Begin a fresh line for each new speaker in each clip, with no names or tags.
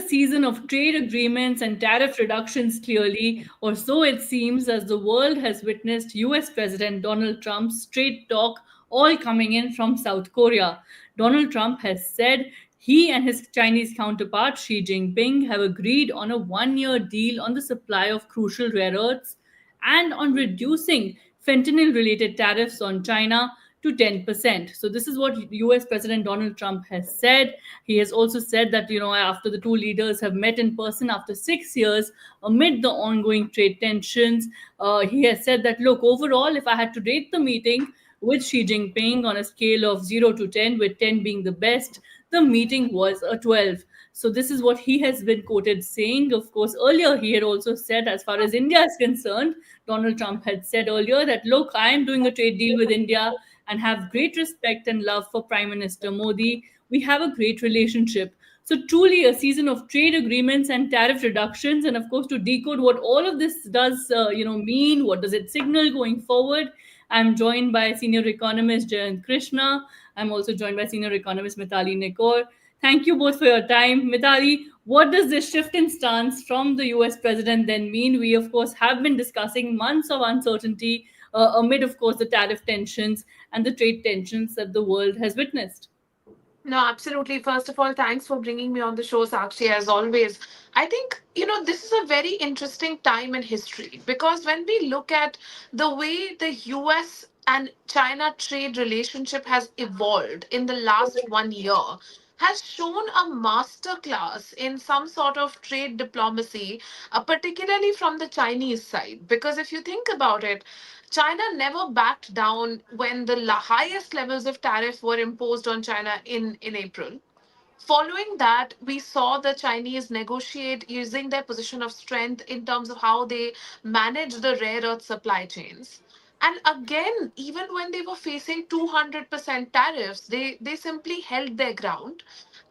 season of trade agreements and tariff reductions, clearly, or so it seems, as the world has witnessed US President Donald Trump's trade talk all coming in from South Korea. Donald Trump has said he and his Chinese counterpart Xi Jinping have agreed on a 1 year deal on the supply of crucial rare earths and on reducing fentanyl related tariffs on China to 10%. So, this is what US President Donald Trump has said. He has also said that, after the two leaders have met in person after 6 years amid the ongoing trade tensions, he has said that, look, overall, if I had to rate the meeting with Xi Jinping on a scale of 0 to 10, with 10 being the best, the meeting was a 12. So this is what he has been quoted saying. Of course, earlier he had also said, as far as India is concerned, Donald Trump had said earlier that, look, I am doing a trade deal with India and have great respect and love for Prime Minister Modi. We have a great relationship. So truly a season of trade agreements and tariff reductions. And of course, to decode what all of this does, mean, what does it signal going forward, I'm joined by Senior Economist Jayant Krishna. I'm also joined by Senior Economist Mitali Nikore. Thank you both for your time. Mitali, what does this shift in stance from the US president then mean? We, of course, have been discussing months of uncertainty amid, of course, the tariff tensions and the trade tensions that the world has witnessed.
No, absolutely. First of all, thanks for bringing me on the show, Sakshi, as always. I think, this is a very interesting time in history because when we look at the way the US and China trade relationship has evolved in the last 1 year, has shown a masterclass in some sort of trade diplomacy, particularly from the Chinese side. Because if you think about it, China never backed down when the highest levels of tariff were imposed on China in April. Following that, we saw the Chinese negotiate using their position of strength in terms of how they manage the rare earth supply chains. And again, even when they were facing 200% tariffs, they simply held their ground.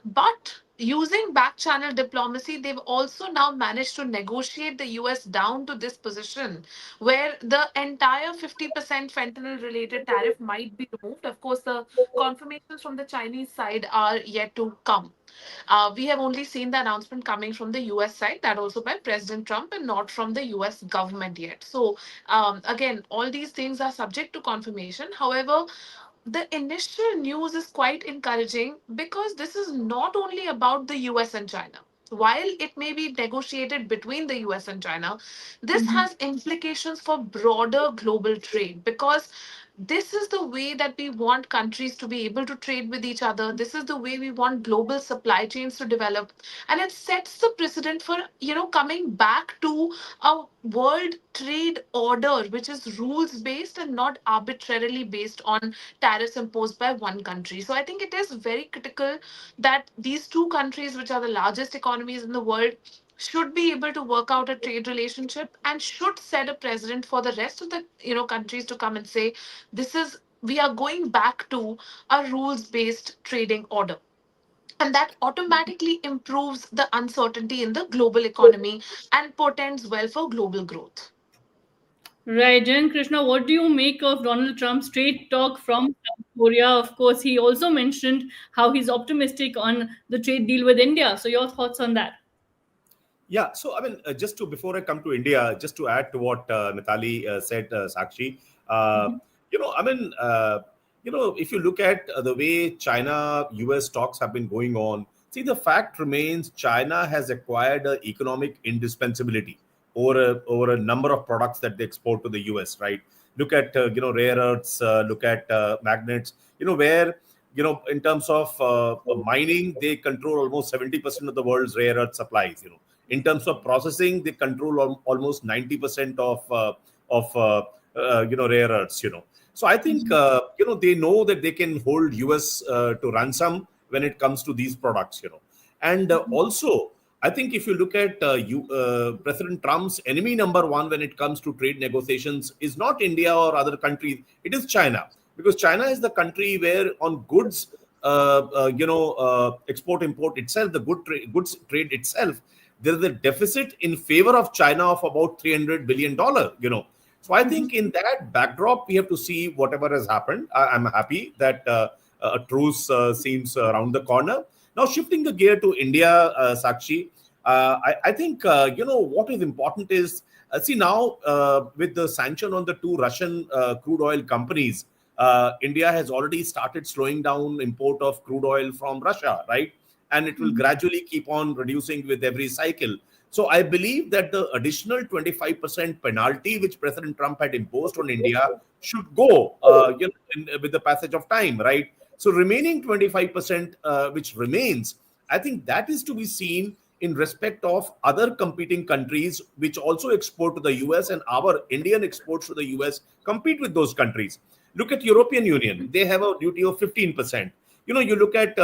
But using back channel diplomacy, they've also now managed to negotiate the US down to this position where the entire 50% fentanyl related tariff might be removed. Of course, the confirmations from the Chinese side are yet to come. We have only seen the announcement coming from the US side, that also by President Trump and not from the US government yet. So, again, all these things are subject to confirmation. However, the initial news is quite encouraging because this is not only about the US and China. While it may be negotiated between the US and China, this
Mhm.
has implications for broader global trade because this is the way that we want countries to be able to trade with each other. This is the way we want global supply chains to develop. And it sets the precedent for, coming back to a world trade order, which is rules based and not arbitrarily based on tariffs imposed by one country. So I think it is very critical that these two countries, which are the largest economies in the world, should be able to work out a trade relationship and should set a precedent for the rest of the countries to come and say this is we are going back to a rules based trading order, and that automatically improves the uncertainty in the global economy and portends well for global growth.
Right, Jen Krishna, what do you make of Donald Trump's trade talk from South Korea? Of course, he also mentioned how he's optimistic on the trade deal with India. So, your thoughts on that?
Yeah, so I mean, just to before I come to India, just to add to what Mitali said, Sakshi, uh,
Mhm.
I mean, if you look at the way China-US talks have been going on, see, the fact remains China has acquired an economic indispensability over a number of products that they export to the US, right? Look at rare earths, look at magnets, where in terms of mining, they control almost 70% of the world's rare earth supplies. In terms of processing, they control almost 90% of rare earths. So I think they know that they can hold US to ransom when it comes to these products. And also, I think if you look at President Trump's enemy number one when it comes to trade negotiations is not India or other countries, it is China, because China is the country where on goods, export import itself, the goods trade itself, there is a deficit in favor of China of about $300 billion. So I think in that backdrop, we have to see whatever has happened. I'm happy that a truce seems around the corner. Now, shifting the gear to India, Sakshi, I think what is important is see now with the sanction on the two Russian crude oil companies, India has already started slowing down import of crude oil from Russia, right? And it will gradually keep on reducing with every cycle. So I believe that the additional 25% penalty which President Trump had imposed on India should go, with the passage of time, right? So remaining 25%, which remains, I think that is to be seen in respect of other competing countries which also export to the US, and our Indian exports to the US compete with those countries. Look at European Union; they have a duty of 15%. You look at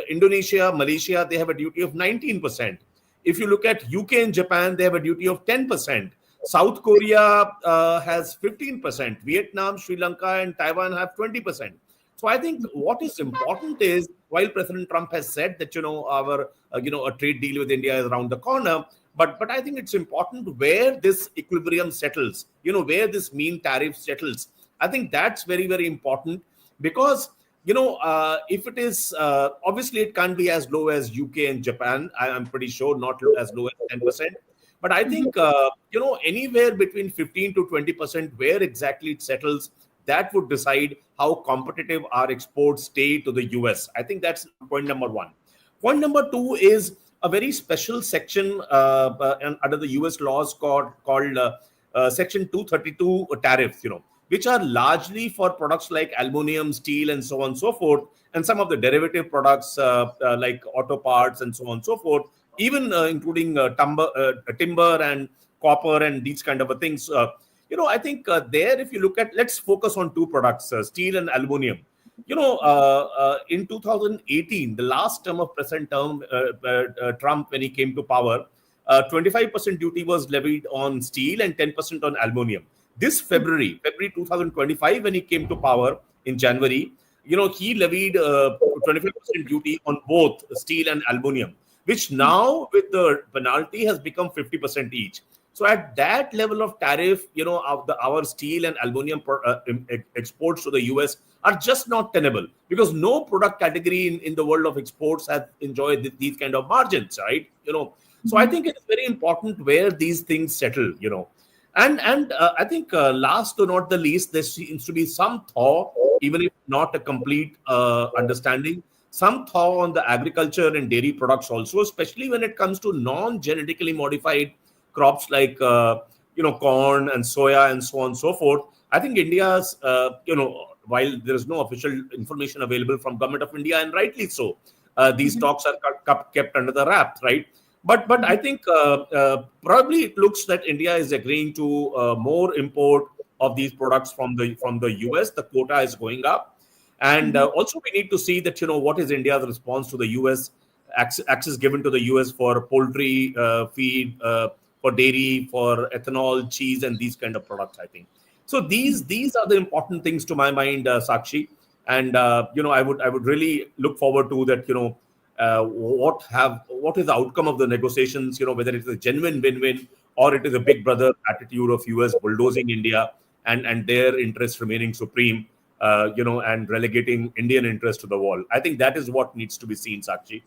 Indonesia, Malaysia; they have a duty of 19%. If you look at UK and Japan, they have a duty of 10%. South Korea has 15%. Vietnam, Sri Lanka, and Taiwan have 20%. So I think what is important is, while President Trump has said that our a trade deal with India is around the corner, but I think it's important where this equilibrium settles. Where this mean tariff settles. I think that's very, very important, because if it is obviously it can't be as low as UK and Japan. I'm pretty sure not as low as 10%. But I think anywhere between 15 to 20%, where exactly it settles, that would decide how competitive our exports stay to the US. I think that's point number one. Point number two is a very special section under the US laws called Section 232 tariffs, which are largely for products like aluminum, steel, and so on and so forth, and some of the derivative products like auto parts and so on and so forth, even including timber and copper and these kind of things. I think there, if you look at, let's focus on two products, steel and aluminum. In 2018, the last term of Trump, when he came to power, 25% duty was levied on steel and 10% on aluminum. This February 2025, when he came to power in January, he levied 25% duty on both steel and aluminum, which now with the penalty has become 50% each. So at that level of tariff, our steel and aluminum exports to the US are just not tenable, because no product category in the world of exports has enjoyed these kind of margins, right? So I think it's very important where these things settle. And I think last to not the least, there seems to be some thaw, even if not a complete understanding, some thaw on the agriculture and dairy products also, especially when it comes to non-genetically modified crops like corn and soya and so on and so forth. I think India's while there is no official information available from Government of India, and rightly so, these talks are kept under the wraps, right? But I think probably it looks that India is agreeing to more import of these products from the US. The quota is going up, and also we need to see that what is India's response to the US access given to the US for poultry feed, for dairy, for ethanol, cheese, and these kind of products. I think so. These are the important things to my mind, Sakshi, and I would really look forward to that. What is the outcome of the negotiations? Whether it's a genuine win-win or it is a big brother attitude of US bulldozing India and their interest remaining supreme, and relegating Indian interest to the wall. I think that is what needs to be seen, Sakshi.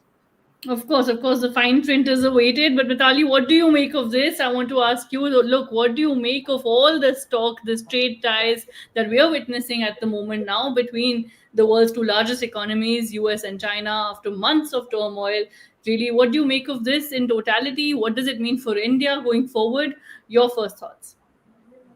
Of course, the fine print is awaited. But Mitali, what do you make of this? I want to ask you, look, what do you make of all this talk, this trade ties that we are witnessing at the moment now between the world's two largest economies, US and China, after months of turmoil? Really, what do you make of this in totality? What does it mean for India going forward? Your first thoughts.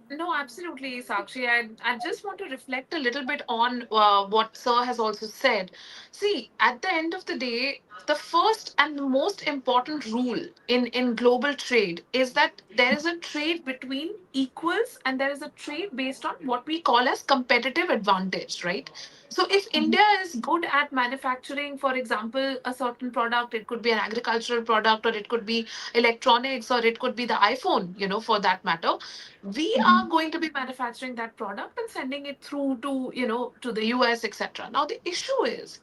No, absolutely, Sakshi. I just want to reflect a little bit on what Sir has also said. See, at the end of the day, the first and the most important rule in global trade is that there is a trade between equals, and there is a trade based on what we call as competitive advantage, right? So if India is good at manufacturing, for example, a certain product, it could be an agricultural product, or it could be electronics, or it could be the iPhone, for that matter, we are going to be manufacturing that product and sending it through to, to the US, etc. Now the issue is,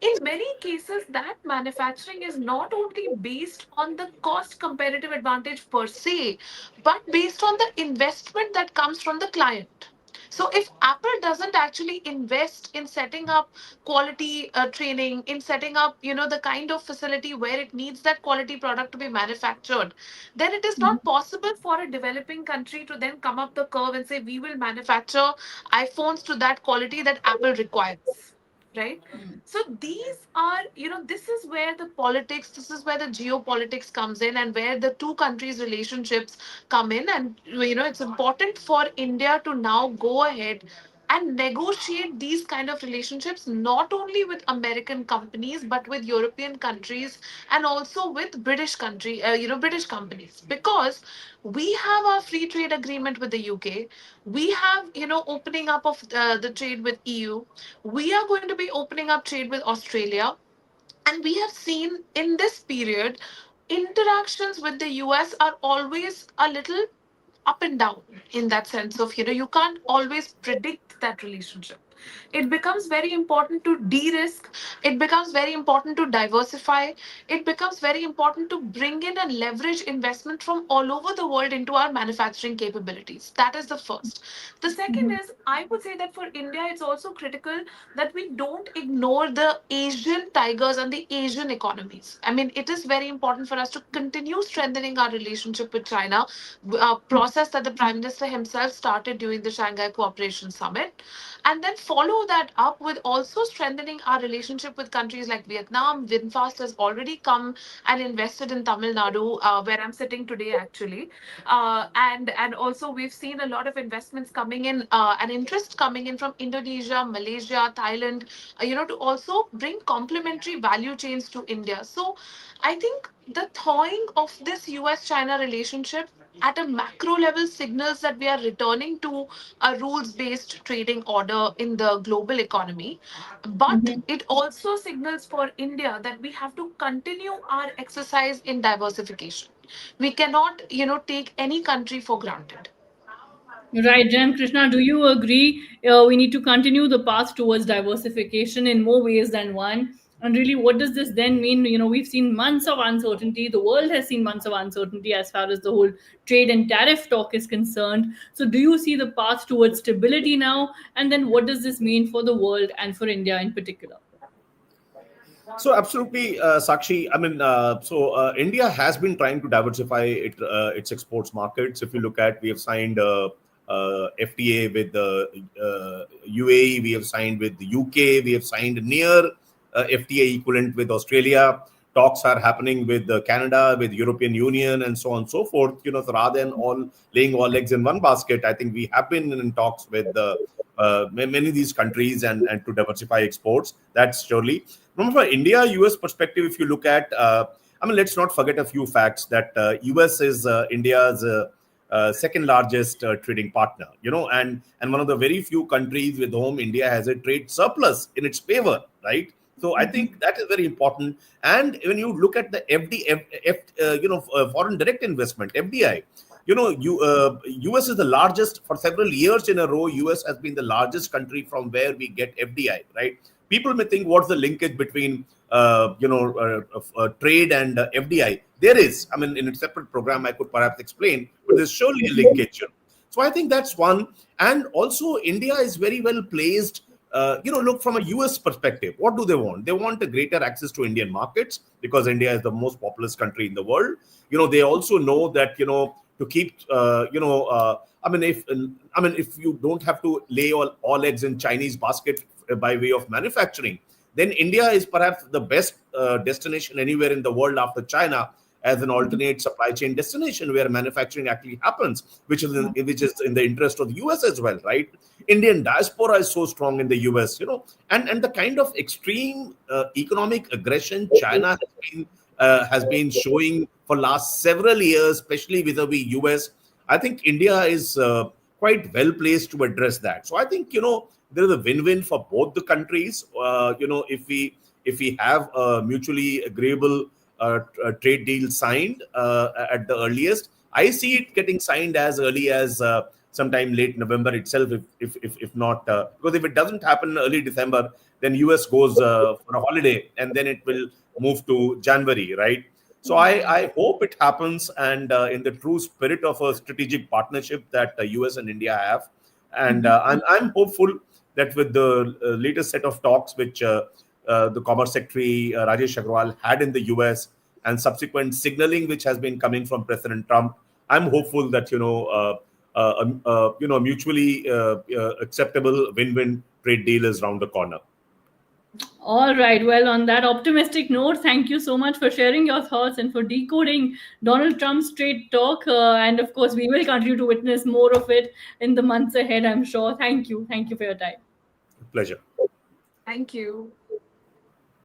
in many cases, that manufacturing is not only based on the cost competitive advantage per se, but based on the investment that comes from the client. So if Apple doesn't actually invest in setting up quality training, in setting up, the kind of facility where it needs that quality product to be manufactured, then it is not possible for a developing country to then come up the curve and say we will manufacture iPhones to that quality that Apple requires, right? So these are, this is where the politics, this is where the geopolitics comes in, and where the two countries relationships come in. And it's important for India to now go ahead and negotiate these kind of relationships, not only with American companies but with European countries, and also with British companies, because we have our free trade agreement with the UK. We have, opening up of the trade with EU. We are going to be opening up trade with Australia. And we have seen in this period, interactions with the US are always a little up and down, in that sense of, you can't always predict that relationship. It becomes very important to de-risk. It becomes very important to diversify. It becomes very important to bring in and leverage investment from all over the world into our manufacturing capabilities. That is the first. The second is, I would say that for India it's also critical that we don't ignore the Asian tigers and the Asian economies. I mean, it is very important for us to continue strengthening our relationship with China, a process that the Prime Minister himself started during the Shanghai Cooperation Summit, and then follow that up with also strengthening our relationship with countries like Vietnam. VinFast has already come and invested in Tamil Nadu, where I'm sitting today, actually, and also we've seen a lot of investments coming in, and interest coming in from Indonesia, Malaysia, Thailand, to also bring complementary value chains to India. So I think the thawing of this US China relationship at a macro level signals that we are returning to a rules based trading order in the global economy. But
Mhm.
it also signals for India that we have to continue our exercise in diversification. We cannot, take any country for granted.
Right, Jan Krishna, do you agree? We need to continue the path towards diversification in more ways than one. And really, what does this then mean? We've seen months of uncertainty. The world has seen months of uncertainty as far as the whole trade and tariff talk is concerned. So, do you see the path towards stability now? And then, what does this mean for the world and for India in particular?
So absolutely, Sakshi. I mean, India has been trying to diversify its exports markets. If you look at, we have signed FTA with the UAE, we have signed with the UK, we have signed near FTA equivalent with Australia. Talks are happening with Canada, with European Union, and so on and so forth. So rather than all laying all eggs in one basket, I think we have been in talks with many of these countries and to diversify exports. That's surely. From an India US perspective, if you look at, I mean, let's not forget a few facts that US is India's second largest trading partner, and one of the very few countries with whom India has a trade surplus in its favor, right? So I think that is very important. And when you look at the foreign direct investment (FDI), US is the largest for several years in a row. US has been the largest country from where we get FDI, right? People may think, what's the linkage between trade and FDI? There is, I mean, in a separate program I could perhaps explain, but there's surely a linkage. So I think that's one. And also India is very well placed. Look, from a US perspective, what do they want? They want a greater access to Indian markets because India is the most populous country in the world. They also know that, to keep, if you don't have to lay all eggs in Chinese basket by way of manufacturing, then India is perhaps the best destination anywhere in the world after China as an alternate supply chain destination where manufacturing actually happens, which is in the interest of the US as well, right? Indian diaspora is so strong in the US, and the kind of extreme economic aggression China has been showing for last several years, especially vis-a-vis US. I think India is quite well placed to address that. So I think there is a win-win for both the countries. If we have a mutually agreeable trade deal signed at the earliest, I see it getting signed as early as sometime late November itself. If not, because if it doesn't happen early December, then US goes for a holiday, and then it will move to January, right? So I hope it happens, and in the true spirit of a strategic partnership that US and India have, And I'm hopeful that with the latest set of talks which the Commerce Secretary Rajesh Agrawal had in the US, and subsequent signaling which has been coming from President Trump, I'm hopeful that mutually acceptable win-win trade deal is round the corner.
All right. Well, on that optimistic note, thank you so much for sharing your thoughts and for decoding Donald Trump's trade talk. And of course, we will continue to witness more of it in the months ahead, I'm sure. Thank you. Thank you for your time.
Pleasure.
Thank you.